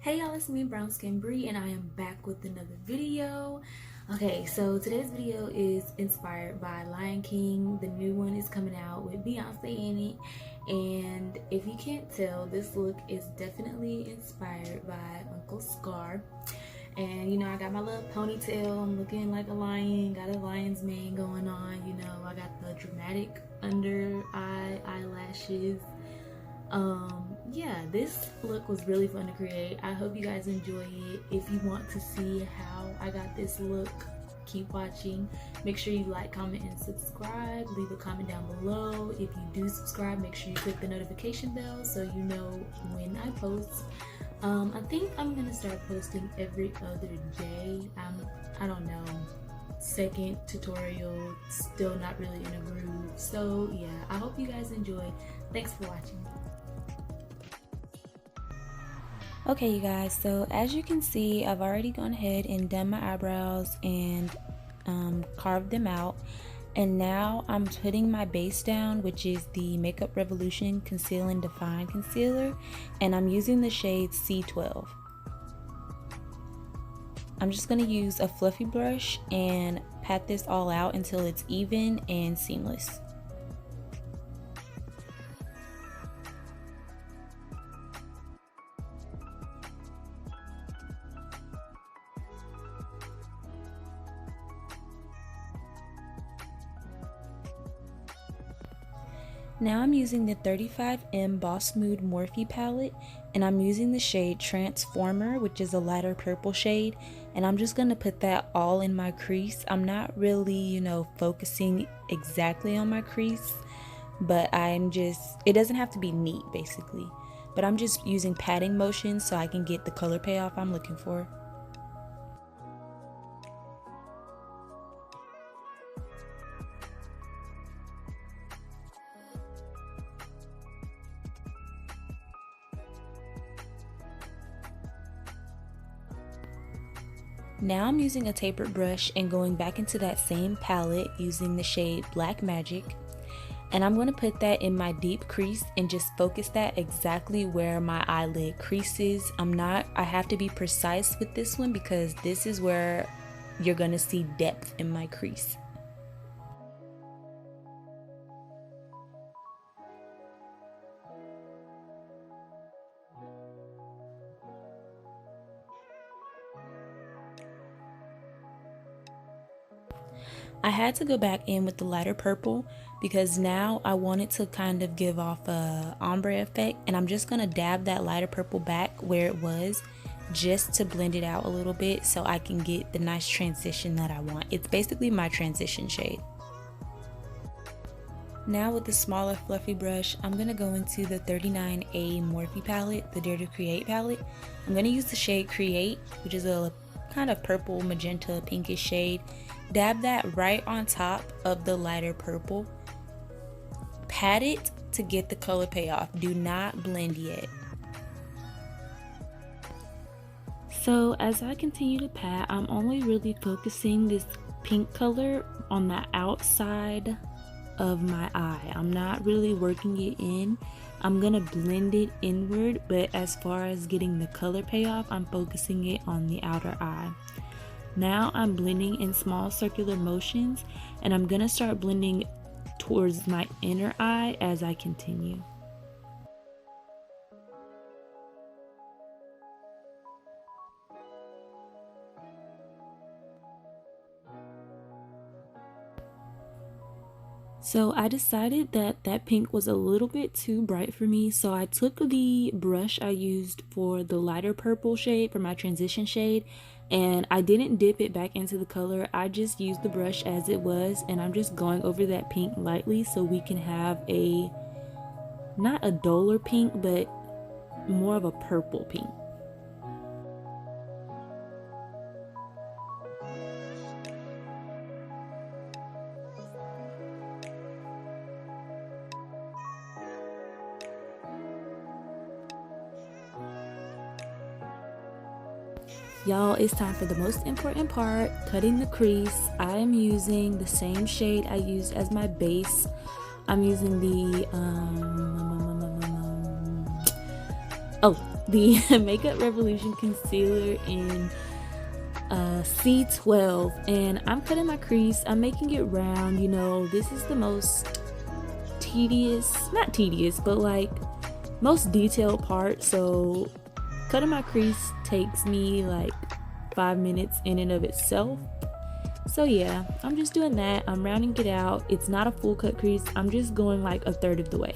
Hey y'all, it's me Brownskibri and I am back with another video. Okay, so today's video is inspired by Lion King. The new one is coming out with Beyonce in it. And if you can't tell, this look is definitely inspired by Uncle Scar. And you know, I got my little ponytail, I'm looking like a lion, got a lion's mane going on, you know, I got the dramatic under eye eyelashes. Yeah, this look was really fun to create. I hope you guys enjoy it. If you want to see how I got this look, keep watching. Make sure you like, comment, and subscribe. Leave a comment down below. If you do subscribe, make sure you click the notification bell so you know when I post. I think I'm gonna start posting every other day. I don't know, second tutorial, still not really in a groove. So yeah, I hope you guys enjoy. Thanks for watching. Okay you guys, so as you can see, I've already gone ahead and done my eyebrows and carved them out, and now I'm putting my base down, which is the Makeup Revolution Conceal and Define Concealer, and I'm using the shade C12. I'm just going to use a fluffy brush and pat this all out until it's even and seamless. Now I'm using the 35M Boss Mood Morphe palette, and I'm using the shade Transformer, which is a lighter purple shade, and I'm just going to put that all in my crease. I'm not really, you know, focusing exactly on my crease, but it doesn't have to be neat basically, but I'm just using patting motions so I can get the color payoff I'm looking for. Now I'm using a tapered brush and going back into that same palette using the shade Black Magic, and I'm going to put that in my deep crease and just focus that exactly where my eyelid crease is. I have to be precise with this one because this is where you're going to see depth in my crease. I had to go back in with the lighter purple because now I wanted to kind of give off a ombre effect, and I'm just going to dab that lighter purple back where it was just to blend it out a little bit so I can get the nice transition that I want. It's basically my transition shade. Now with the smaller fluffy brush, I'm going to go into the 39A Morphe palette, the Dare to Create palette. I'm going to use the shade Create, which is a kind of purple, magenta, pinkish shade. Dab that right on top of the lighter purple. Pat it to get the color payoff. Do not blend yet. So as I continue to pat, I'm only really focusing this pink color on the outside of my eye. I'm not really working it in. I'm gonna blend it inward, but as far as getting the color payoff, I'm focusing it on the outer eye. Now I'm blending in small circular motions, and I'm gonna start blending towards my inner eye as I continue. So I decided that that pink was a little bit too bright for me, so I took the brush I used for the lighter purple shade for my transition shade, and I didn't dip it back into the color. I just used the brush as it was, and I'm just going over that pink lightly so we can have a, not a duller pink, but more of a purple pink. Y'all, it's time for the most important part, cutting the crease. I am using the same shade I used as my base. I'm using the the Makeup Revolution concealer in C12, and I'm cutting my crease. I'm making it round. You know, this is the most not tedious, but like most detailed part. So cutting my crease takes me like 5 minutes in and of itself. So yeah, I'm just doing that. I'm rounding it out. It's not a full cut crease. I'm just going like a third of the way.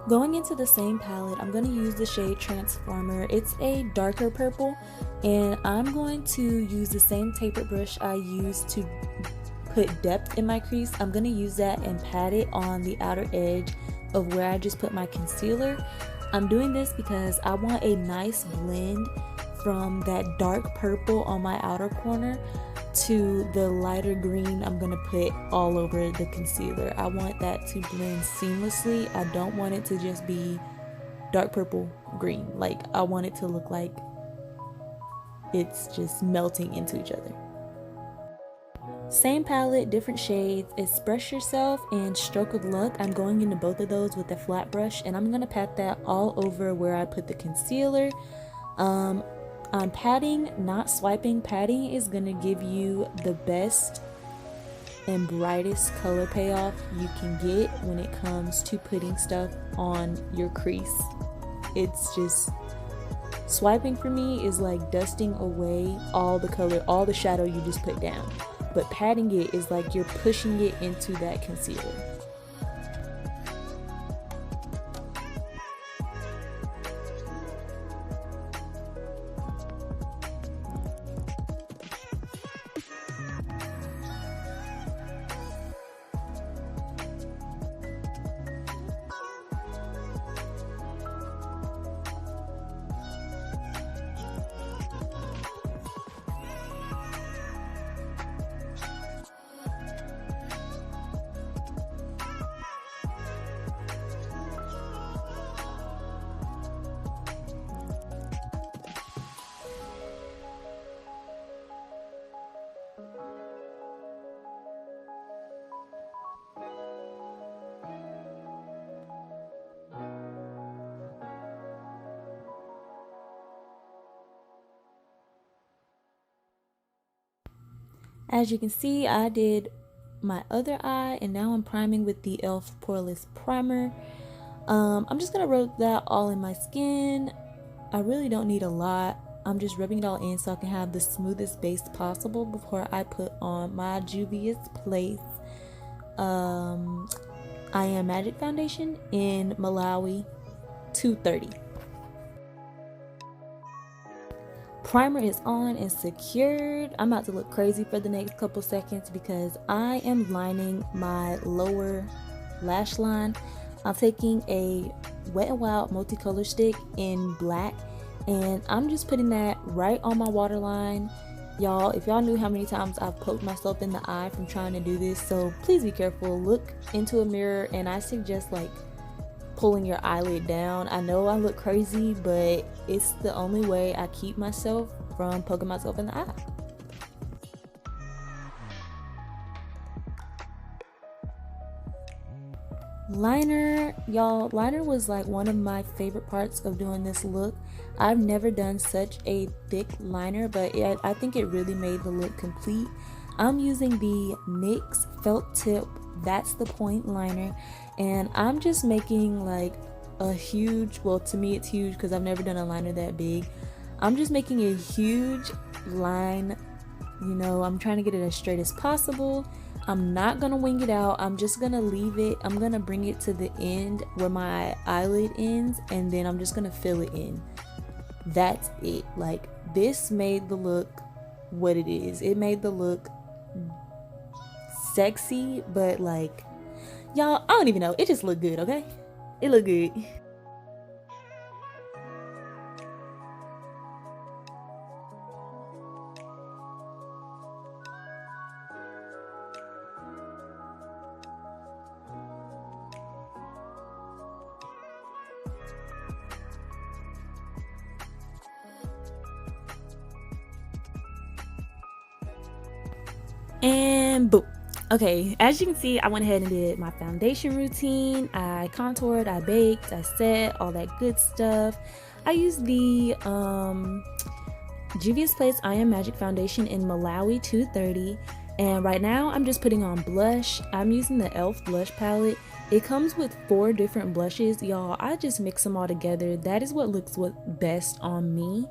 Going into the same palette, I'm going to use the shade Transformer. It's a darker purple, and I'm going to use the same tapered brush I used to put depth in my crease. I'm going to use that and pat it on the outer edge of where I just put my concealer. I'm doing this because I want a nice blend from that dark purple on my outer corner to the lighter green I'm gonna put all over the concealer. I want that to blend seamlessly. I don't want it to just be dark purple green. Like, I want it to look like it's just melting into each other. Same palette, different shades. Express Yourself and Stroke of Luck. I'm going into both of those with a flat brush, and I'm gonna pat that all over where I put the concealer. I'm patting, not swiping. Patting is going to give you the best and brightest color payoff you can get when it comes to putting stuff on your crease. It's just, swiping for me is like dusting away all the color, all the shadow you just put down. But patting it is like you're pushing it into that concealer. As you can see, I did my other eye, and now I'm priming with the e.l.f. Poreless Primer. I'm just going to rub that all in my skin. I really don't need a lot. I'm just rubbing it all in so I can have the smoothest base possible before I put on my Juvia's Place I Am Magic Foundation in Malawi 230. Primer is on and secured. I'm about to look crazy for the next couple seconds because I am lining my lower lash line. I'm taking a Wet n Wild multicolor stick in black, and I'm just putting that right on my waterline. Y'all, if y'all knew how many times I've poked myself in the eye from trying to do this, so please be careful. Look into a mirror, and I suggest like pulling your eyelid down. I know I look crazy, but it's the only way I keep myself from poking myself in the eye. Liner, y'all, liner was like one of my favorite parts of doing this look. I've never done such a thick liner, but I think it really made the look complete. I'm using the NYX Felt Tip That's the Point liner, and I'm just making like a huge, well, to me it's huge because I've never done a liner that big. I'm just making a huge line You know, I'm trying to get it as straight as possible. I'm not gonna wing it out. I'm just gonna leave it. I'm gonna bring it to the end where my eyelid ends, and then I'm just gonna fill it in. That's it. Like, this made the look what it is. It made the look sexy, but like, y'all, I don't even know. It just looked good, okay? It looked good. And boom. Okay, as you can see, I went ahead and did my foundation routine. I contoured, I baked, I set, all that good stuff. I used the Juvia's Place I Am Magic foundation in Malawi 230. And right now, I'm just putting on blush. I'm using the e.l.f. blush palette. It comes with 4 different blushes. Y'all, I just mix them all together. That is what looks best on me.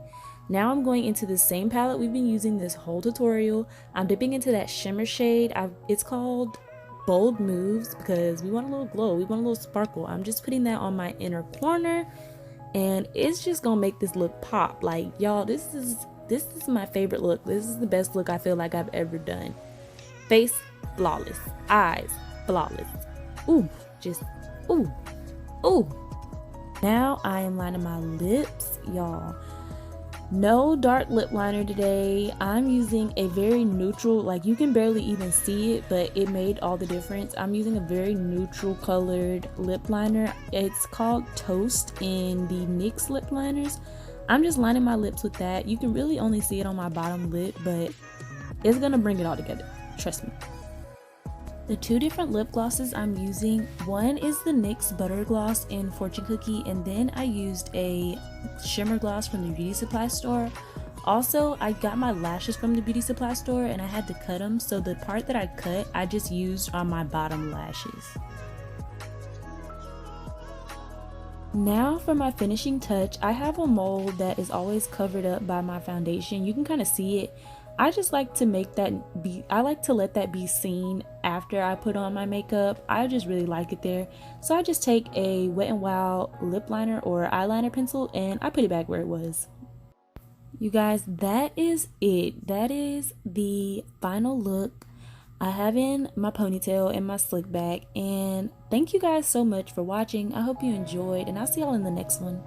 Now I'm going into the same palette we've been using this whole tutorial. I'm dipping into that shimmer shade. It's called Bold Moves because we want a little glow. We want a little sparkle. I'm just putting that on my inner corner, and it's just gonna make this look pop. Like, y'all, this is my favorite look. This is the best look I feel like I've ever done. Face flawless, eyes flawless. Ooh, just ooh, ooh. Now I am lining my lips, y'all. No dark lip liner today. I'm using a very neutral, like, you can barely even see it, but it made all the difference. I'm using a very neutral colored lip liner. It's called Toast in the NYX lip liners. I'm just lining my lips with that. You can really only see it on my bottom lip, but it's gonna bring it all together, trust me. The 2 different lip glosses I'm using, one is the NYX Butter Gloss in Fortune Cookie, and then I used a shimmer gloss from the beauty supply store. Also, I got my lashes from the beauty supply store and I had to cut them, so the part that I cut, I just used on my bottom lashes. Now for my finishing touch, I have a mold that is always covered up by my foundation. You can kind of see it. I just like to let that be seen after I put on my makeup. I just really like it there. So I just take a Wet n Wild lip liner or eyeliner pencil and I put it back where it was. You guys, that is it. That is the final look. I have in my ponytail and my slick back, and thank you guys so much for watching. I hope you enjoyed, and I'll see y'all in the next one.